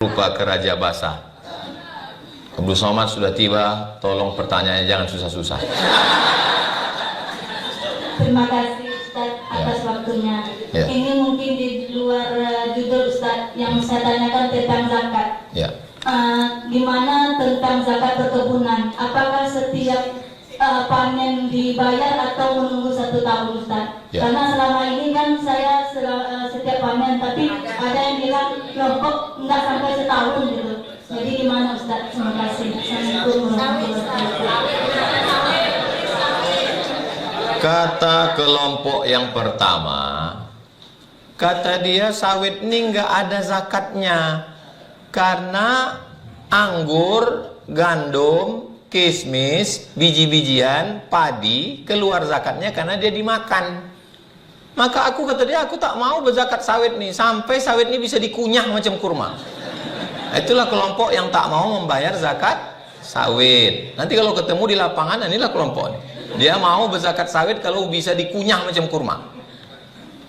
Rupa ke Raja Basah. Abdul Somad sudah tiba, tolong pertanyaannya jangan susah-susah. Terima kasih Ustaz atas waktunya. Ini mungkin di luar judul Ustaz, yang saya tanyakan tentang zakat. Gimana tentang zakat perkebunan? Apakah setiap panen dibayar atau menunggu 1 tahun Ustaz? Karena selama ini kan saya setiap panen, tapi ada yang bilang loh kok nggak sampai setahun gitu. Jadi gimana Ustaz? Terima kasih. Assalamualaikum warahmatullahi wabarakatuh. Kata kelompok yang pertama, kata dia sawit ini nggak ada zakatnya karena anggur, gandum, kismis, biji-bijian, padi keluar zakatnya karena dia dimakan. Maka aku kata dia, aku tak mau berzakat sawit nih sampai sawit ini bisa dikunyah macam kurma. Itulah kelompok yang tak mau membayar zakat sawit. Nanti kalau ketemu di lapangan, inilah kelompok ini. Dia mau berzakat sawit kalau bisa dikunyah macam kurma.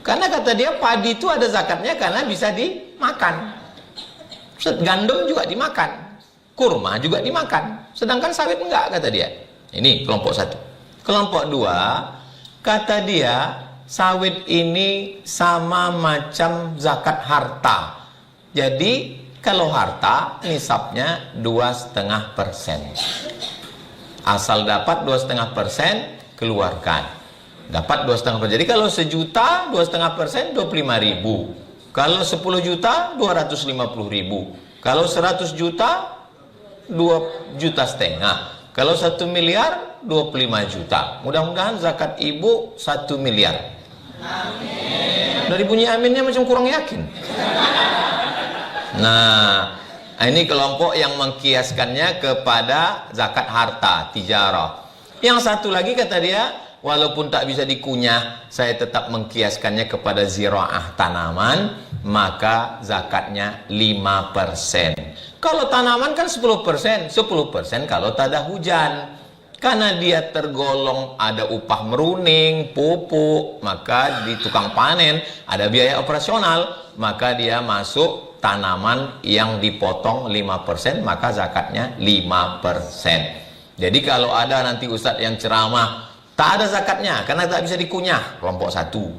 Karena kata dia padi itu ada zakatnya karena bisa dimakan. Gandum juga dimakan, kurma juga dimakan. Sedangkan sawit enggak, kata dia. Ini kelompok satu. Kelompok dua, kata dia sawit ini sama macam zakat harta. Jadi kalau harta nisabnya 2,5%. Asal dapat 2,5% keluarkan. Dapat 2,5%. Jadi kalau 1.000.000 2,5% 25.000. Kalau 10 juta 250.000. Kalau 100 juta 2,5 juta. Kalau 1 miliar 25 juta. Mudah-mudahan zakat ibu 1 miliar. Amin. Dari bunyi aminnya macam kurang yakin. Nah, ini kelompok yang mengkiaskannya kepada zakat harta, tijarah. Yang satu lagi kata dia, walaupun tak bisa dikunyah, saya tetap mengkiaskannya kepada ziraah tanaman, maka zakatnya 5%. Kalau tanaman kan 10%, 10% kalau tak ada hujan. Karena dia tergolong ada upah meruning, pupuk, maka di tukang panen ada biaya operasional, maka dia masuk tanaman yang dipotong 5%, maka zakatnya 5%. Jadi kalau ada nanti ustadz yang ceramah, tak ada zakatnya karena tak bisa dikunyah, kelompok satu.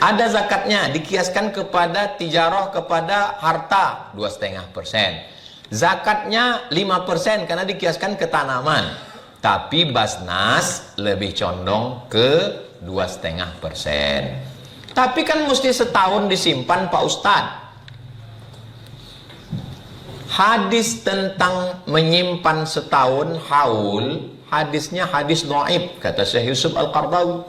Ada zakatnya, dikiaskan kepada tijarah, kepada harta 2,5%. Zakatnya 5% karena dikiaskan ke tanaman. Tapi Basnas lebih condong ke 2,5%. Tapi kan mesti setahun disimpan Pak Ustadz. Hadis tentang menyimpan setahun haul, hadisnya hadis dhaif, kata Syekh Yusuf Al-Qardawi.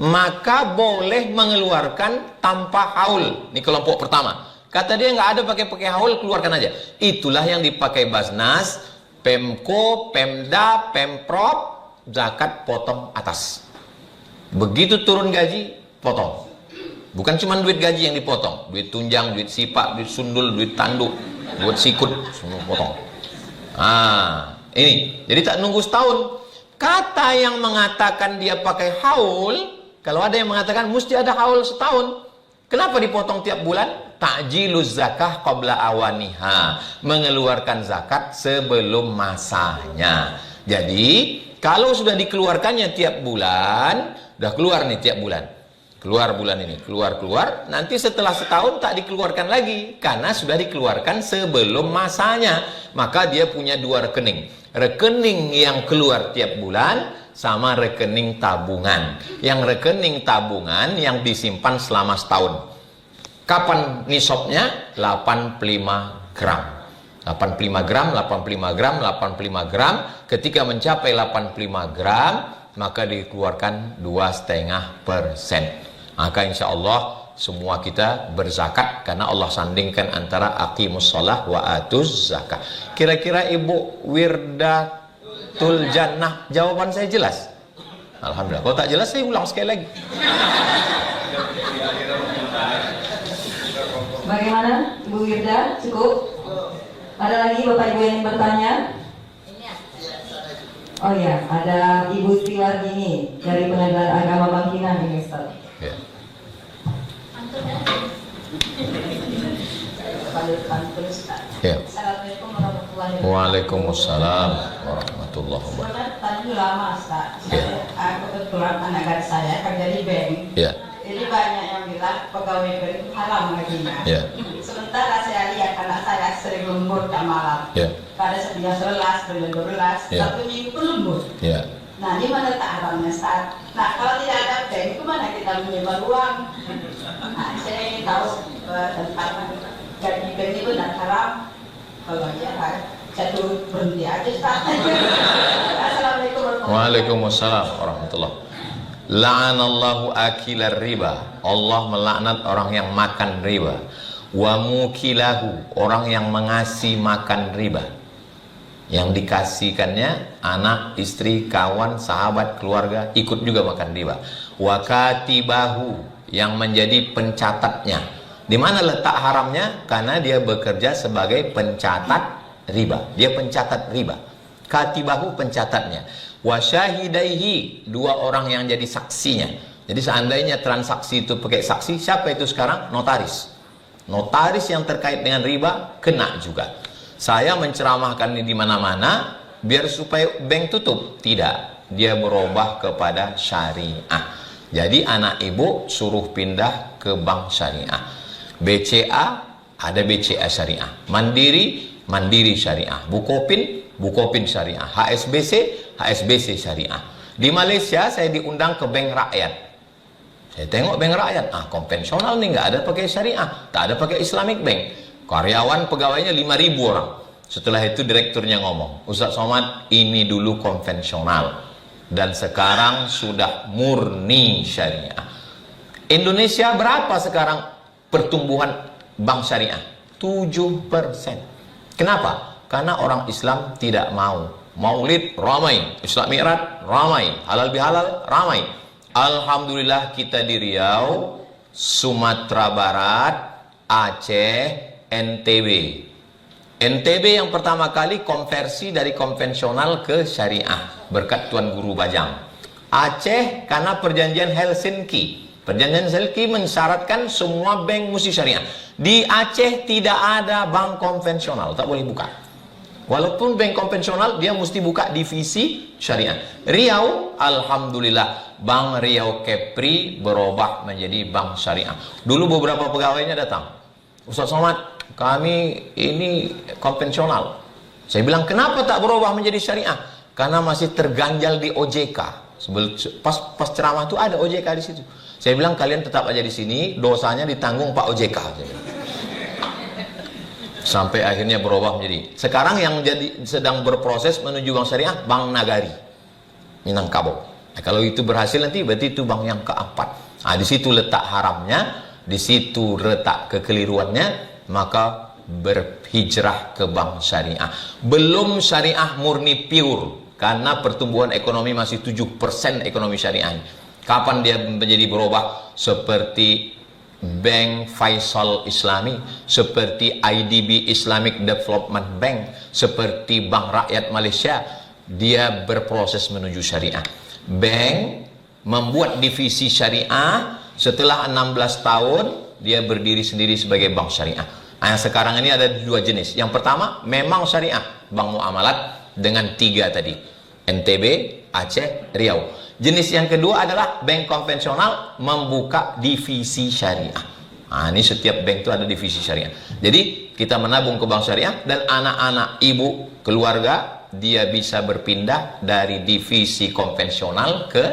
Maka boleh mengeluarkan tanpa haul. Ini kelompok pertama. Kata dia nggak ada pakai haul, keluarkan aja. Itulah yang dipakai Basnas, Pemko, Pemda, Pemprov, zakat potong atas. Begitu turun gaji, potong. Bukan cuma duit gaji yang dipotong, duit tunjang, duit sipak, duit sundul, duit tanduk, duit sikut, semua potong. Ini. Jadi tak nunggu setahun. Kata yang mengatakan dia pakai haul, kalau ada yang mengatakan mesti ada haul setahun, kenapa dipotong tiap bulan? Ta'jiluz zakah qabla awaniha, mengeluarkan zakat sebelum masanya. Jadi kalau sudah dikeluarkannya tiap bulan, udah keluar nih tiap bulan, keluar bulan ini, keluar, nanti setelah setahun tak dikeluarkan lagi karena sudah dikeluarkan sebelum masanya. Maka dia punya dua rekening, rekening yang keluar tiap bulan sama rekening tabungan. Yang rekening tabungan yang disimpan selama setahun. Kapan nisabnya? 85 gram. 85 gram, 85 gram, 85 gram. Ketika mencapai 85 gram, maka dikeluarkan 2,5%. Maka insya Allah semua kita berzakat karena Allah sandingkan antara aqimus shalah wa atuz zakah. Kira-kira Ibu Wirdatul Jannah, jawaban saya jelas? Alhamdulillah. Kalau tak jelas saya ulang sekali lagi. Bagaimana Ibu Wirda? Cukup? Ada lagi Bapak Ibu yang bertanya? Oh ya, ada Ibu Triwardini dari Pengadilan Agama Bangkinang ini Ustaz. Ya. Assalamualaikum warahmatullahi wabarakatuh. Waalaikumsalam warahmatullahi wabarakatuh. Sebenarnya tadi lama, Ustaz. Ya. Aku kebetulan anak gadis saya kerja di bank. Ya. Jadi banyak yang bilang pegawai bank itu haram gajinya. Ya. Sementara saya lihat anak saya sering lembur ke malam. Ya. Pada jam 11, jam 12, Ya. satu minggu pun lembur. Ya. Nah, di mana tak haramnya, Ustaz? Nah, kalau tidak ada bank, kemana kita menyebar uang? Nah, saya ingin tahu tentang gaji bank itu benar haram. Kalau iya, saya turut berhenti aja, Ustaz. Assalamualaikum warahmatullahi wabarakatuh. Waalaikumsalam warahmatullahi. La'anallahu akilar riba. Allah melaknat orang yang makan riba. Wa mukilahu, orang yang mengasih makan riba. Yang dikasihkannya anak, istri, kawan, sahabat, keluarga ikut juga makan riba. Wa katibahu, yang menjadi pencatatnya. Di mana letak haramnya? Karena dia bekerja sebagai pencatat riba. Dia pencatat riba. Katibahu, pencatatnya. Wa syahidaihi, dua orang yang jadi saksinya. Jadi seandainya transaksi itu pakai saksi, siapa itu sekarang? Notaris. Notaris yang terkait dengan riba kena juga. Saya menceramahkan ini di mana-mana biar supaya bank tutup. Tidak, dia berubah kepada syariah. Jadi anak ibu suruh pindah ke bank syariah. BCA ada BCA syariah, Mandiri Mandiri syariah, Bukopin syariah, HSBC syariah. Di Malaysia saya diundang ke bank rakyat. Saya tengok bank rakyat, konvensional nih, nggak ada pakai syariah, tak ada pakai Islamic Bank. Karyawan pegawainya 5.000 orang. Setelah itu direkturnya ngomong, Ustaz Somad, ini dulu konvensional dan sekarang sudah murni syariah. Indonesia berapa sekarang pertumbuhan bank syariah? 7%. Kenapa? Karena orang Islam tidak mau. Maulid ramai, Islam Mi'raj ramai, halal bihalal ramai. Alhamdulillah kita di Riau, Sumatera Barat, Aceh, NTB. NTB yang pertama kali konversi dari konvensional ke syariah berkat Tuan Guru Bajang. Aceh karena perjanjian Helsinki. Perjanjian Helsinki mensyaratkan semua bank mesti syariah. Di Aceh tidak ada bank konvensional, tak boleh buka. Walaupun bank konvensional dia mesti buka divisi syariah. Riau, alhamdulillah, Bank Riau Kepri berubah menjadi bank syariah. Dulu beberapa pegawainya datang, Ustaz Somad, kami ini konvensional. Saya bilang, kenapa tak berubah menjadi syariah? Karena masih terganjal di OJK. Pas ceramah itu ada OJK di situ. Saya bilang, kalian tetap aja di sini, dosanya ditanggung Pak OJK. Sampai akhirnya berubah menjadi. Sekarang yang sedang berproses menuju bank syariah, Bank Nagari, Minangkabau. Nah, kalau itu berhasil nanti berarti itu bank yang keempat. Nah, di situ letak haramnya, di situ letak kekeliruannya, maka berhijrah ke bank syariah. Belum syariah murni pure, karena pertumbuhan ekonomi masih 7% ekonomi syariah. Kapan dia menjadi berubah? Seperti Bank Faisal Islami, seperti IDB Islamic Development Bank, seperti Bank Rakyat Malaysia, dia berproses menuju syariah. Bank membuat divisi syariah, setelah 16 tahun dia berdiri sendiri sebagai bank syariah. Nah, sekarang ini ada dua jenis. Yang pertama memang syariah, bank muamalat dengan 3 tadi, NTB, Aceh, Riau. Jenis yang kedua adalah bank konvensional membuka divisi syariah. Nah, ini setiap bank itu ada divisi syariah. Jadi kita menabung ke bank syariah dan anak-anak ibu keluarga dia bisa berpindah dari divisi konvensional ke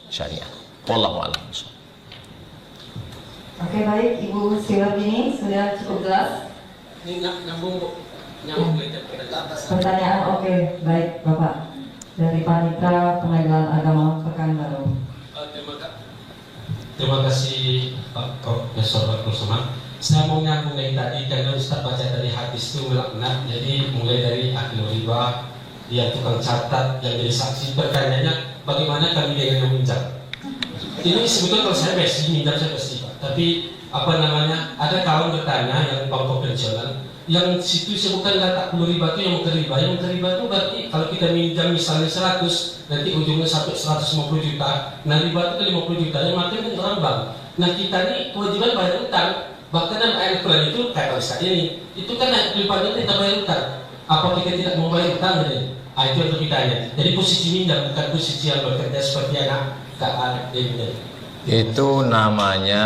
syariah. Wallahu a'lam. Oke, baik, Ibu Sila ini sudah cukup jelas. Ini nyambung Pertanyaan, oke, baik Bapak. Dari Panitra Pengadilan Agama Pekanbaru. Terima kasih Pak Profesor Bakul Somad. Saya mau nyambung dari tadi karena Ustaz baca dari hadis itu melaknat. Jadi mulai dari akil riba, dia tukang catat, yang jadi saksi. Pertanyaannya, bagaimana kami dengan meminjam? Ini sebetulnya kalau saya besi, minjam saya besi, Pak. Tapi apa namanya? Ada kawan bertanya yang bank konvensional, yang situ sebutkan tak perlu riba itu yang riba. Yang riba itu berarti kalau kita minjam misalnya 100, nanti ujungnya sampai 150 juta. Nah riba itu 50 juta, yang mati kan orang bank. Nah kita ini kewajiban bayar utang. Bahkan dalam ayat Quran itu kata Ustaz ini, itu kan ayat limpahnya kita bayar utang. Apa kita tidak mau bayar utang ini? Itu yang berbedanya. Jadi posisi minjam bukan posisi yang bekerja seperti anak KAD. Itu namanya